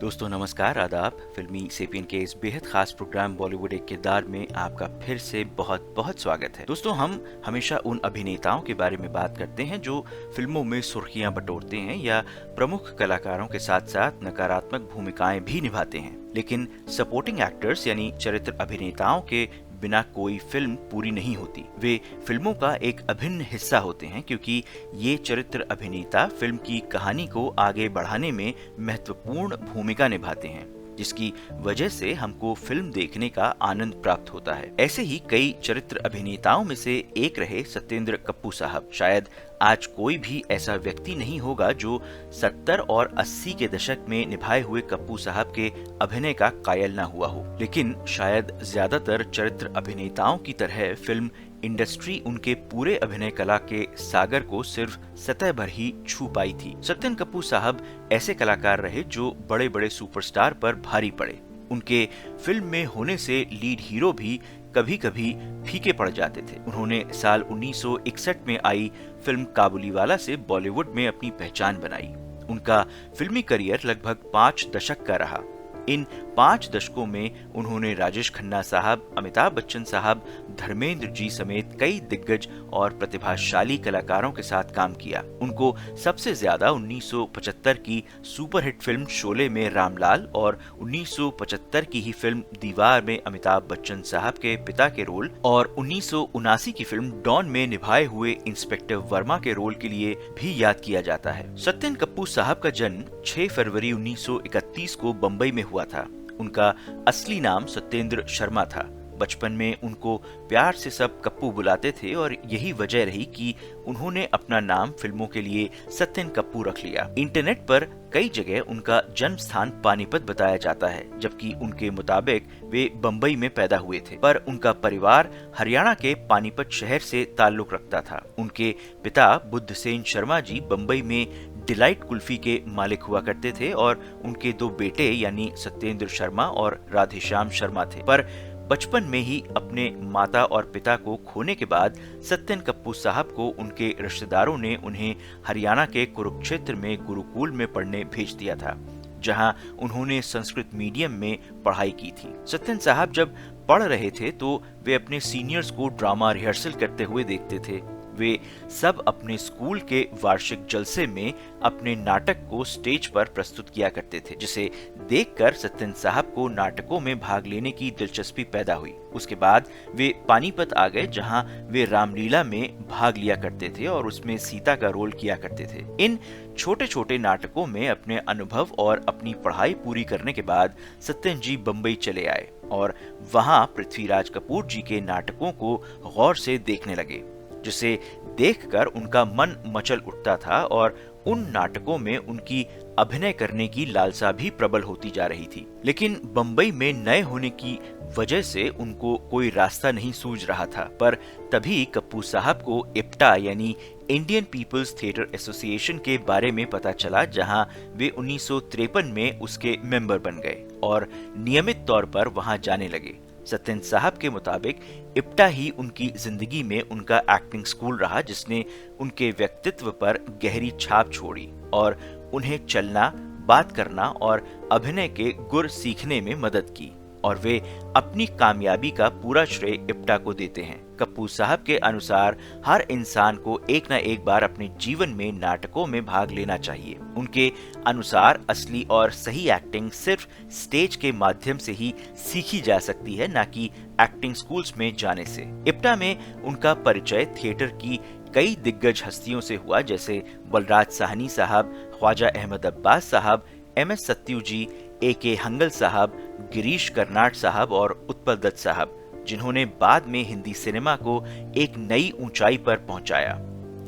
दोस्तों नमस्कार, आदाब। फिल्मी सेपियन के इस बेहद खास प्रोग्राम बॉलीवुड एक किरदार में आपका फिर से बहुत बहुत स्वागत है। दोस्तों, हम हमेशा उन अभिनेताओं के बारे में बात करते हैं जो फिल्मों में सुर्खियां बटोरते हैं या प्रमुख कलाकारों के साथ साथ नकारात्मक भूमिकाएं भी निभाते हैं। लेकिन सपोर्टिंग एक्टर्स यानी चरित्र अभिनेताओं के बिना कोई फिल्म पूरी नहीं होती। वे फिल्मों का एक अभिन्न हिस्सा होते हैं क्योंकि ये चरित्र अभिनेता फिल्म की कहानी को आगे बढ़ाने में महत्वपूर्ण भूमिका निभाते हैं, जिसकी वजह से हमको फिल्म देखने का आनंद प्राप्त होता है। ऐसे ही कई चरित्र अभिनेताओं में से एक रहे सत्येंद्र कप्पू साहब। शायद आज कोई भी ऐसा व्यक्ति नहीं होगा जो 70 और 80 के दशक में निभाए हुए कप्पू साहब के अभिनय का कायल न हुआ हो। लेकिन शायद ज्यादातर चरित्र अभिनेताओं की तरह फिल्म इंडस्ट्री उनके पूरे अभिनय कला के सागर को सिर्फ सतह भर ही छू पाई थी। सत्येंद्र कप्पू साहब ऐसे कलाकार रहे जो बड़े बड़े सुपरस्टार पर भारी पड़े। उनके फिल्म में होने से लीड हीरो भी कभी कभी फीके पड़ जाते थे। उन्होंने साल 1961 में आई फिल्म काबुलीवाला से बॉलीवुड में अपनी पहचान बनाई। उनका फिल्मी करियर लगभग 5 दशक का रहा। इन 5 दशकों में उन्होंने राजेश खन्ना साहब, अमिताभ बच्चन साहब, धर्मेंद्र जी समेत कई दिग्गज और प्रतिभाशाली कलाकारों के साथ काम किया। उनको सबसे ज्यादा 1975 की सुपरहिट फिल्म शोले में रामलाल और 1975 की ही फिल्म दीवार में अमिताभ बच्चन साहब के पिता के रोल और 1979 की फिल्म डॉन में निभाए हुए इंस्पेक्टर वर्मा के रोल के लिए भी याद किया जाता है। सत्येंद्र कप्पू साहब का जन्म 6 फरवरी 1931 को बम्बई में हुआ था। उनका असली नाम सत्येंद्र शर्मा था। बचपन में उनको प्यार से सब कप्पू बुलाते थे और यही वजह रही कि उन्होंने अपना नाम फिल्मों के लिए सत्येंद्र कप्पू रख लिया। इंटरनेट पर कई जगह उनका जन्म स्थान पानीपत बताया जाता है, जबकि उनके मुताबिक वे बम्बई में पैदा हुए थे, पर उनका परिवार हरियाणा के पानीपत शहर से ताल्लुक रखता था। उनके पिता बुद्धसेन शर्मा जी बम्बई में डिलाइट कुल्फी के मालिक हुआ करते थे और उनके 2 बेटे यानी सत्येंद्र शर्मा और राधेश्याम शर्मा थे। पर बचपन में ही अपने माता और पिता को खोने के बाद सत्येंद्र कप्पू साहब को उनके रिश्तेदारों ने उन्हें हरियाणा के कुरुक्षेत्र में गुरुकुल में पढ़ने भेज दिया था, जहां उन्होंने संस्कृत मीडियम में पढ़ाई की थी। सत्येंद्र साहब जब पढ़ रहे थे तो वे अपने सीनियर्स को ड्रामा रिहर्सल करते हुए देखते थे। वे सब अपने स्कूल के वार्षिक जलसे में अपने नाटक को स्टेज पर प्रस्तुत किया करते थे, जिसे देखकर सत्येंद्र साहब को नाटकों में भाग लेने की दिलचस्पी पैदा हुई। उसके बाद वे पानीपत आ गए, जहां वे रामलीला में भाग लिया करते थे और उसमें सीता का रोल किया करते थे। इन छोटे छोटे नाटकों में अपने अनुभव और अपनी पढ़ाई पूरी करने के बाद सत्येंद्र जी बम्बई चले आए और वहां पृथ्वीराज कपूर जी के नाटकों को गौर से देखने लगे, जिसे देखकर उनका मन मचल उठता था और उन नाटकों में उनकी अभिनय करने की लालसा भी प्रबल होती जा रही थी। लेकिन बम्बई में नए होने की वजह से उनको कोई रास्ता नहीं सूझ रहा था। पर तभी कप्पू साहब को इप्टा यानी इंडियन पीपल्स थिएटर एसोसिएशन के बारे में पता चला, जहां वे 1953 में उसके मेंबर बन गए और नियमित तौर पर वहां जाने लगे। सत्येंद्र साहब के मुताबिक इप्टा ही उनकी जिंदगी में उनका एक्टिंग स्कूल रहा, जिसने उनके व्यक्तित्व पर गहरी छाप छोड़ी और उन्हें चलना, बात करना और अभिनय के गुर सीखने में मदद की, और वे अपनी कामयाबी का पूरा श्रेय इप्टा को देते हैं। कप्पू साहब के अनुसार हर इंसान को एक न एक बार अपने जीवन में नाटकों में भाग लेना चाहिए। उनके अनुसार असली और सही एक्टिंग सिर्फ स्टेज के माध्यम से ही सीखी जा सकती है, न कि एक्टिंग स्कूल्स में जाने से। इप्टा में उनका परिचय थिएटर की कई दिग्गज हस्तियों से हुआ, जैसे बलराज साहनी साहब, ख्वाजा अहमद अब्बास साहब, MS सत्यू जी, AK हंगल साहब, गिरीश कर्नाड साहब और उत्पल दत्त साहब, जिन्होंने बाद में हिंदी सिनेमा को एक नई ऊंचाई पर पहुंचाया।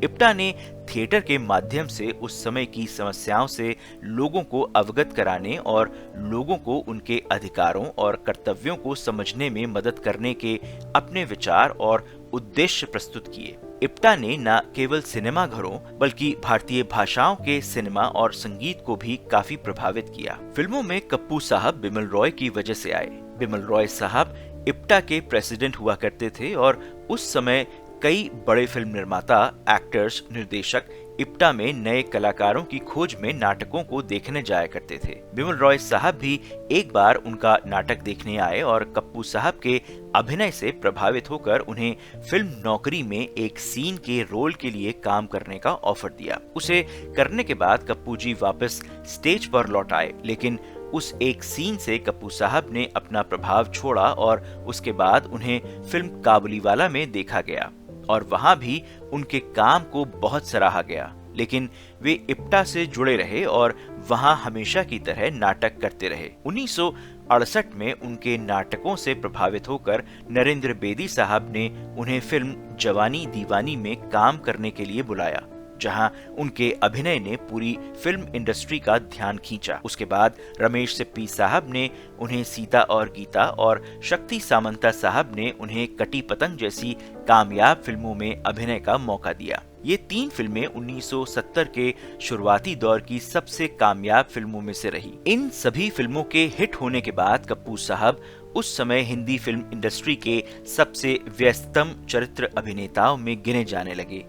इप्टा ने थिएटर के माध्यम से उस समय की समस्याओं से लोगों को अवगत कराने और लोगों को उनके अधिकारों और कर्तव्यों को समझने में मदद करने के अपने विचार और उद्देश्य प्रस्तुत किए। इप्टा ने न केवल सिनेमा घरों बल्कि भारतीय भाषाओं के सिनेमा और संगीत को भी काफी प्रभावित किया। फिल्मों में कप्पू साहब बिमल रॉय की वजह से आए। बिमल रॉय साहब इप्टा के प्रेसिडेंट हुआ करते थे और उस समय कई बड़े फिल्म निर्माता, एक्टर्स, निर्देशक इप्टा में नए कलाकारों की खोज में नाटकों को देखने जाया करते थे। बिमल रॉय साहब भी एक बार उनका नाटक देखने आए और कप्पू साहब के अभिनय से प्रभावित होकर उन्हें फिल्म नौकरी में एक सीन के रोल के लिए काम करने का ऑफर दिया। उसे करने के बाद कप्पू जी वापस स्टेज पर लौट आए, लेकिन उस एक सीन से कप्पू साहब ने अपना प्रभाव छोड़ा और उसके बाद उन्हें फिल्म काबुलीवाला में देखा गया और वहां भी उनके काम को बहुत सराहा गया। लेकिन वे इप्टा से जुड़े रहे और वहां हमेशा की तरह नाटक करते रहे। 1968 में उनके नाटकों से प्रभावित होकर नरेंद्र बेदी साहब ने उन्हें फिल्म जवानी दीवानी में काम करने के लिए बुलाया, जहां उनके अभिनय ने पूरी फिल्म इंडस्ट्री का ध्यान खींचा। उसके बाद रमेश सिप्पी साहब ने उन्हें सीता और गीता और शक्ति सामंता साहब ने उन्हें कटी पतंग जैसी कामयाब फिल्मों में अभिनय का मौका दिया। ये 3 फिल्में 1970 के शुरुआती दौर की सबसे कामयाब फिल्मों में से रही। इन सभी फिल्मों के हिट होने के बाद कप्पू साहब उस समय हिंदी फिल्म इंडस्ट्री के सबसे व्यस्ततम चरित्र अभिनेताओं में गिने जाने लगे।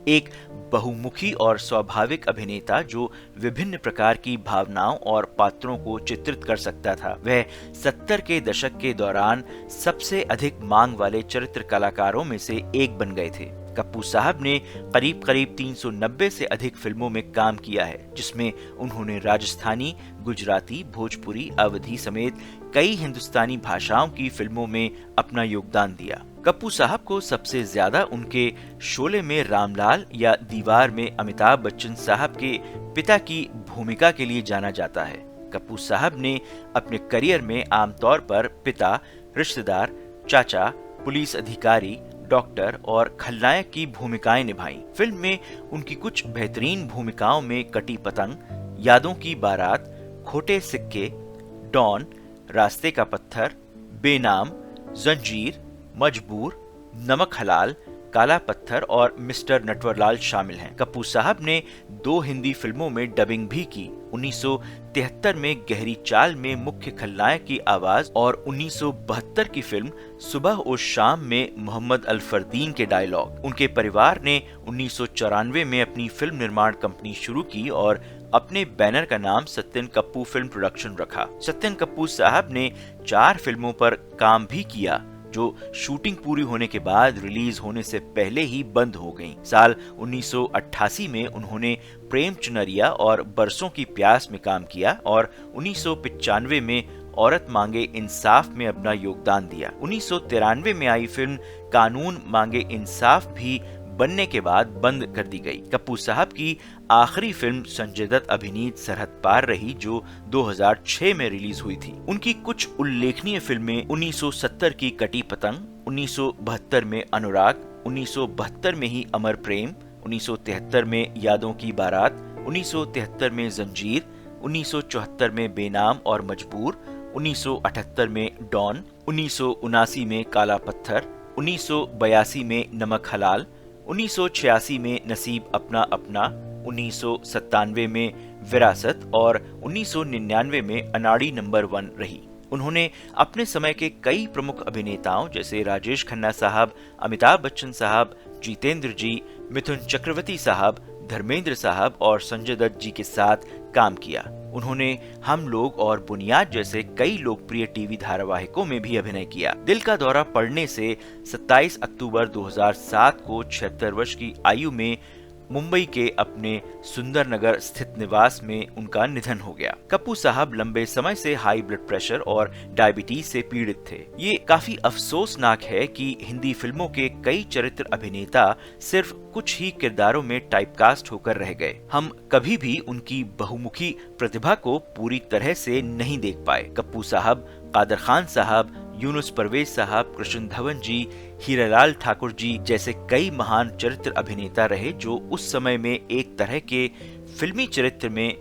एक बहुमुखी और स्वाभाविक अभिनेता जो विभिन्न प्रकार की भावनाओं और पात्रों को चित्रित कर सकता था। वह 70 के दशक के दौरान सबसे अधिक मांग वाले चरित्र कलाकारों में से एक बन गए थे। कप्पू साहब ने करीब 390 से अधिक फिल्मों में काम किया है, जिसमें उन्होंने राजस्थानी, गुजराती, भोजपुरी, अवधी समेत कई हिंदुस्तानी भाषाओं की फिल्मों में अपना योगदान दिया। कप्पू साहब को सबसे ज्यादा उनके शोले में रामलाल या दीवार में अमिताभ बच्चन साहब के पिता की भूमिका के लिए जाना जाता है। कप्पू साहब ने अपने करियर में आमतौर पर पिता, रिश्तेदार, चाचा, पुलिस अधिकारी, डॉक्टर और खलनायक की भूमिकाएं निभाई। फिल्म में उनकी कुछ बेहतरीन भूमिकाओं में कटी पतंग, यादों की बारात, खोटे सिक्के, डॉन, रास्ते का पत्थर, बेनाम, जंजीर, मजबूर, नमक हलाल, काला पत्थर और मिस्टर नटवरलाल शामिल हैं। कप्पू साहब ने 2 हिंदी फिल्मों में डबिंग भी की। 1973 में गहरी चाल में मुख्य खलनायक की आवाज और 1972 की फिल्म सुबह और शाम में मोहम्मद अल फरदीन के डायलॉग। उनके परिवार ने 1994 में अपनी फिल्म निर्माण कंपनी शुरू की और अपने बैनर का नाम सत्यन कप्पू फिल्म प्रोडक्शन रखा। सत्यन कप्पू साहब ने 4 फिल्मों पर काम भी किया, जो शूटिंग पूरी होने के बाद रिलीज होने से पहले ही बंद हो गईं। साल 1988 में उन्होंने प्रेम चुनरिया और बरसों की प्यास में काम किया और 1995 में औरत मांगे इंसाफ में अपना योगदान दिया। 1993 में आई फिल्म कानून मांगे इंसाफ भी बनने के बाद बंद कर दी गई। कप्पू साहब की आखिरी फिल्म संजय दत्त अभिनीत सरहद पार रही, जो 2006 में रिलीज हुई थी। उनकी कुछ उल्लेखनीय फिल्में 1970 की कटी पतंग, 1972 में अनुराग, 1972 में ही अमर प्रेम, 1973 में यादों की बारात, 1973 में जंजीर, 1974 में बेनाम और मजबूर, 1978 में डॉन, 1979 में काला पत्थर, 1982 में नमक हलाल, 1986 में नसीब अपना अपना, 1997 में विरासत और 1999 में अनाड़ी नंबर 1 रही। उन्होंने अपने समय के कई प्रमुख अभिनेताओं जैसे राजेश खन्ना साहब, अमिताभ बच्चन साहब, जितेंद्र जी, मिथुन चक्रवर्ती साहब, धर्मेंद्र साहब और संजय दत्त जी के साथ काम किया। उन्होंने हम लोग और बुनियाद जैसे कई लोकप्रिय टीवी धारावाहिकों में भी अभिनय किया। दिल का दौरा पड़ने से 27 अक्टूबर 2007 को 76 वर्ष की आयु में मुंबई के अपने सुंदरनगर स्थित निवास में उनका निधन हो गया। कप्पू साहब लंबे समय से हाई ब्लड प्रेशर और डायबिटीज से पीड़ित थे। ये काफी अफसोसनाक है कि हिंदी फिल्मों के कई चरित्र अभिनेता सिर्फ कुछ ही किरदारों में टाइपकास्ट होकर रह गए। हम कभी भी उनकी बहुमुखी प्रतिभा को पूरी तरह से नहीं देख पाए। कप्पू साहब, कादर खान साहब, यूनुस परवेज साहब, कृष्ण धवन जी, हीरालाल ठाकुर जी जैसे कई महान चरित्र अभिनेता रहे, जो उस समय में एक तरह के फिल्मी चरित्र में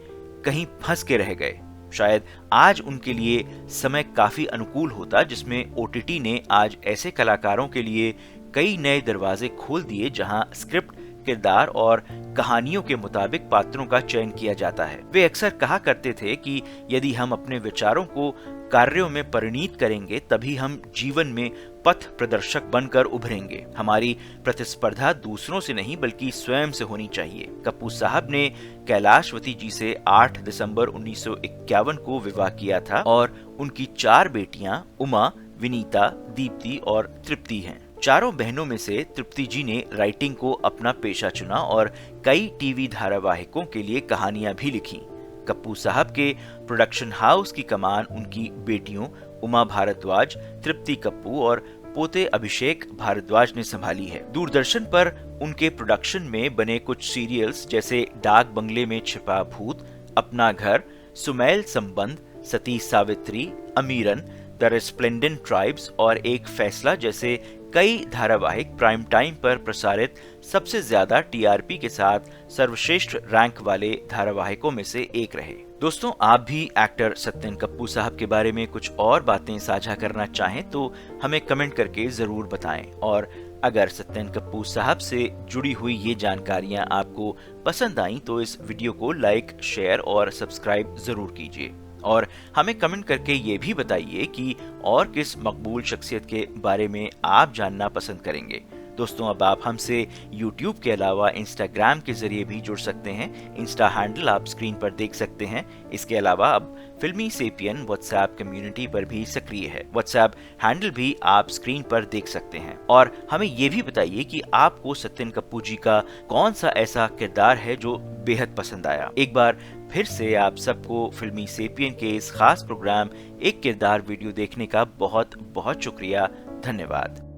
कहीं फंस के रह गए। शायद आज उनके लिए समय काफी अनुकूल होता, जिसमें ओटीटी ने आज ऐसे कलाकारों के लिए कई नए दरवाजे खोल दिए, जहां स्क्रिप्ट किरदार और कहानियों के मुताबिक पात्रों का चयन किया जाता है। वे अक्सर कहा करते थे कि यदि हम अपने विचारों को कार्यों में परिणीत करेंगे तभी हम जीवन में पथ प्रदर्शक बनकर उभरेंगे। हमारी प्रतिस्पर्धा दूसरों से नहीं बल्कि स्वयं से होनी चाहिए। कप्पू साहब ने कैलाशवती जी से 8 दिसंबर 1951 को विवाह किया था और उनकी 4 बेटियां उमा, विनीता, दीप्ति और तृप्ति हैं। चारों बहनों में से तृप्ति जी ने राइटिंग को अपना पेशा चुना और कई टीवी धारावाहिकों के लिए कहानियां भी लिखी। कप्पू साहब के प्रोडक्शन हाउस की कमान उनकी बेटियों उमा भारद्वाज, तृप्ति कप्पू और पोते अभिषेक भारद्वाज ने संभाली है। दूरदर्शन पर उनके प्रोडक्शन में बने कुछ सीरियल्स जैसे डाक बंगले में छिपा भूत, अपना घर, सुमैल संबंध, सती Savitri, Amiran, the resplendent tribes और एक फैसला जैसे कई धारावाहिक प्राइम टाइम पर प्रसारित सबसे ज्यादा टीआरपी के साथ सर्वश्रेष्ठ रैंक वाले धारावाहिकों में से एक रहे। दोस्तों, आप भी एक्टर सत्यन कप्पू साहब के बारे में कुछ और बातें साझा करना चाहें तो हमें कमेंट करके जरूर बताएं। और अगर सत्यन कप्पू साहब से जुड़ी हुई ये जानकारियां आपको पसंद आई तो इस वीडियो को लाइक, शेयर और सब्सक्राइब जरूर कीजिए। और हमें कमेंट करके ये भी बताइए कि और किस मकबूल शख्सियत के बारे में आप जानना पसंद करेंगे। दोस्तों, अब आप हमसे YouTube के अलावा Instagram के जरिए भी जुड़ सकते हैं। इंस्टा हैंडल आप स्क्रीन पर देख सकते हैं। इसके अलावा अब फिल्मी सेपियन WhatsApp कम्युनिटी पर भी सक्रिय है। WhatsApp हैंडल भी आप स्क्रीन पर देख सकते हैं। और हमें ये भी बताइए कि आपको सत्यन कप्पू जी का कौन सा ऐसा किरदार है जो बेहद पसंद आया। एक बार फिर से आप सबको फिल्मी सेपियन के इस खास प्रोग्राम एक किरदार वीडियो देखने का बहुत बहुत शुक्रिया। धन्यवाद।